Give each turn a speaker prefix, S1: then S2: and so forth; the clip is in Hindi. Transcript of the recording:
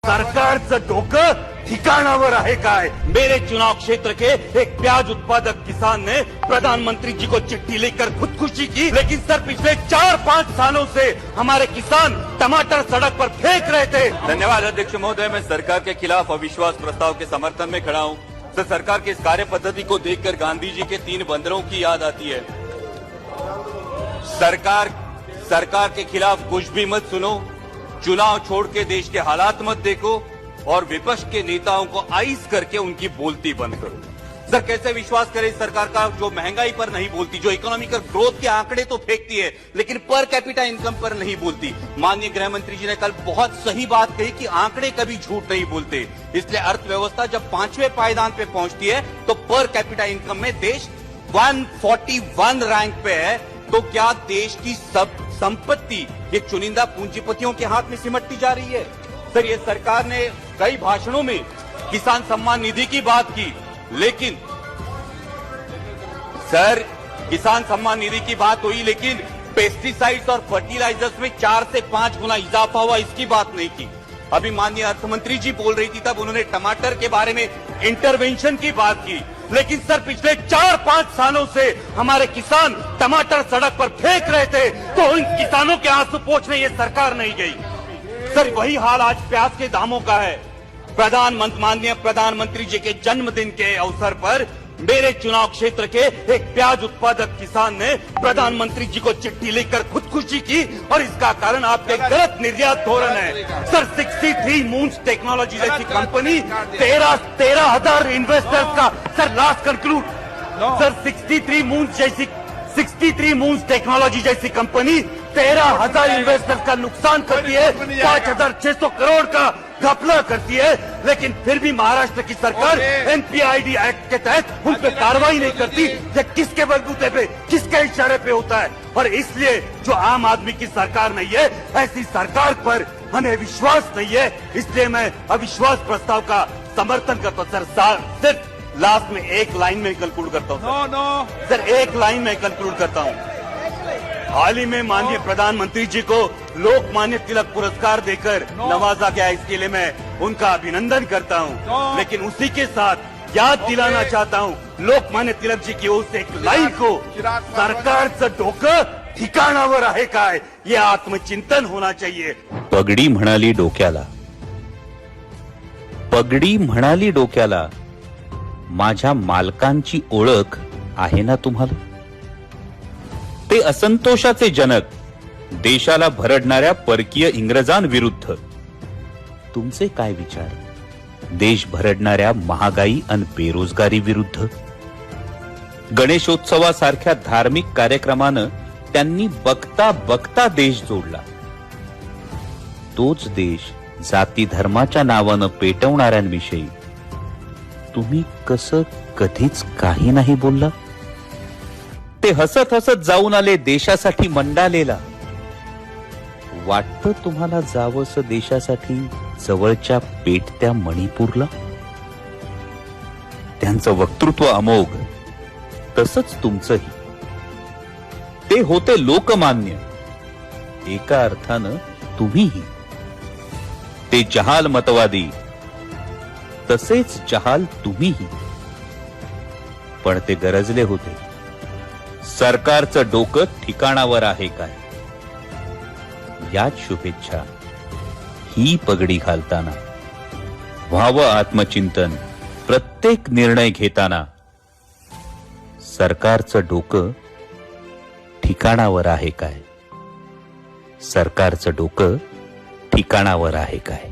S1: सरकारचं डोकं ठिकाणावर आहे काय? मेरे चुनाव क्षेत्र के एक प्याज उत्पादक किसान ने प्रधानमंत्री जी को चिट्ठी लिखकर खुदकुशी की, लेकिन सर पिछले 4-5 सालों से हमारे किसान टमाटर सड़क पर फेंक रहे थे।
S2: धन्यवाद अध्यक्ष महोदय। मैं सरकार के खिलाफ अविश्वास प्रस्ताव के समर्थन में खड़ा हूं। सर, सरकार की इस कार्य पद्धति को देखकर गांधी जी के 3 बंदरों की याद आती है। सरकार के खिलाफ कुछ भी मत सुनो, चुनाव छोड़ के देश के हालात मत देखो और विपक्ष के नेताओं को आइस करके उनकी बोलती बंद करो। सर, कैसे विश्वास करें सरकार का जो महंगाई पर नहीं बोलती, जो इकोनॉमिकल ग्रोथ के आंकड़े तो फेंकती है लेकिन पर कैपिटा इनकम पर नहीं बोलती। माननीय गृह मंत्री जी ने कल बहुत सही बात कही कि आंकड़े कभी झूठ नहीं बोलते। इसलिए अर्थव्यवस्था जब 5वें पायदान पे पहुंचती है तो पर कैपिटा इनकम में देश 141 रैंक पे है। तो क्या देश की सब संपत्ति ये चुनिंदा पूंजीपतियों के हाथ में सिमटती जा रही है? सर, ये सरकार ने कई भाषणों में किसान सम्मान निधि की बात की, लेकिन सर किसान सम्मान निधि की बात हुई लेकिन पेस्टिसाइड्स और फर्टिलाइजर्स में 4 से 5 गुना इजाफा हुआ, इसकी बात नहीं की। अभी माननीय अर्थमंत्री जी बोल रही थी तब उन्होंने टमाटर के बारे में इंटरवेंशन की बात की, लेकिन सर पिछले 4-5 सालों से हमारे किसान टमाटर सड़क पर फेंक रहे थे, तो इन किसानों के आंसू पोंछने ये सरकार नहीं गई। सर, वही हाल आज प्याज के दामों का है। माननीय प्रधानमंत्री जी के जन्मदिन के अवसर पर मेरे चुनाव क्षेत्र के एक प्याज उत्पादक किसान ने प्रधानमंत्री जी को चिट्ठी लिखकर खुदकुशी की और इसका कारण आपके गलत निर्यात धोरण है। सर, 63 मून्स टेक्नोलॉजी जैसी कंपनी 13,000 इन्वेस्टर्स का, sir last conclude, sir 63 moons technology जैसी कंपनी 13,000 इन्वेस्टर्स का नुकसान करती है, 5,600 करोड़ का घपला करती है, लेकिन फिर भी महाराष्ट्र की सरकार एनपीआईडी एक्ट के तहत उन पर कार्रवाई नहीं करती। ये किसके बलबूते पे, किसके इशारे पे होता है? और इसलिए जो आम आदमी की सरकार नहीं है, ऐसी सरकार पर हमें विश्वास नहीं है। इसलिए मैं अविश्वास प्रस्ताव का समर्थन करता हूँ। सर, सिर्फ लास्ट में एक लाइन में कंक्लूड करता हूँ। सर, एक लाइन में कंक्लूड करता हूँ। हाल ही में माननीय प्रधानमंत्री जी को लोकमान्य तिलक पुरस्कार देकर नवाजा गया, इसके लिए मैं उनका अभिनंदन करता हूं, लेकिन उसी के साथ याद दिलाना चाहता हूं लोकमान्य तिलक जी की ओर से एक लाइन को, सरकारचं डोकं ठिकाणावर आहे काय, ये आत्मचिंतन होना चाहिए।
S3: पगडी म्हणाली डोक्याला, पगडी म्हणाली डोक्याला, माझ्या मालकांची ओळख आहे ना तुम्हाला? ते असंतोषाचे जनक, देशाला भरडणाऱ्या परकीय इंग्रजांविरुद्ध तुमचे काय विचार? देश भरडणाऱ्या महागाई आणि बेरोजगारी विरुद्ध? गणेशोत्सवासारख्या धार्मिक कार्यक्रमानं त्यांनी बघता बघता देश जोडला। तोच देश जाती धर्माच्या नावानं पेटवणाऱ्यांविषयी तुम्ही कसं कधीच काही नाही बोलला? ते हसत हसत जाऊन आले देशासाठी मंडालेला। वाटतं तुम्हाला जावंसं देशासाठी जवळच्या पेटत्या मणिपूरला? त्यांचं वक्तृत्व अमोघ, तसंच तुमचंही। ते होते लोकमान्य, एका अर्थानं तुम्हीही। ते जहाल मतवादी, तसेच जहाल तुम्हीही। पण ते गरजले होते, सरकारचं डोकं ठिकाणावर आहे काय? याच शुभेच्छा ही पगडी घालताना व्हावं आत्मचिंतन प्रत्येक निर्णय घेताना। सरकारचं डोकं ठिकाणावर आहे काय? सरकारचं डोकं ठिकाणावर आहे काय?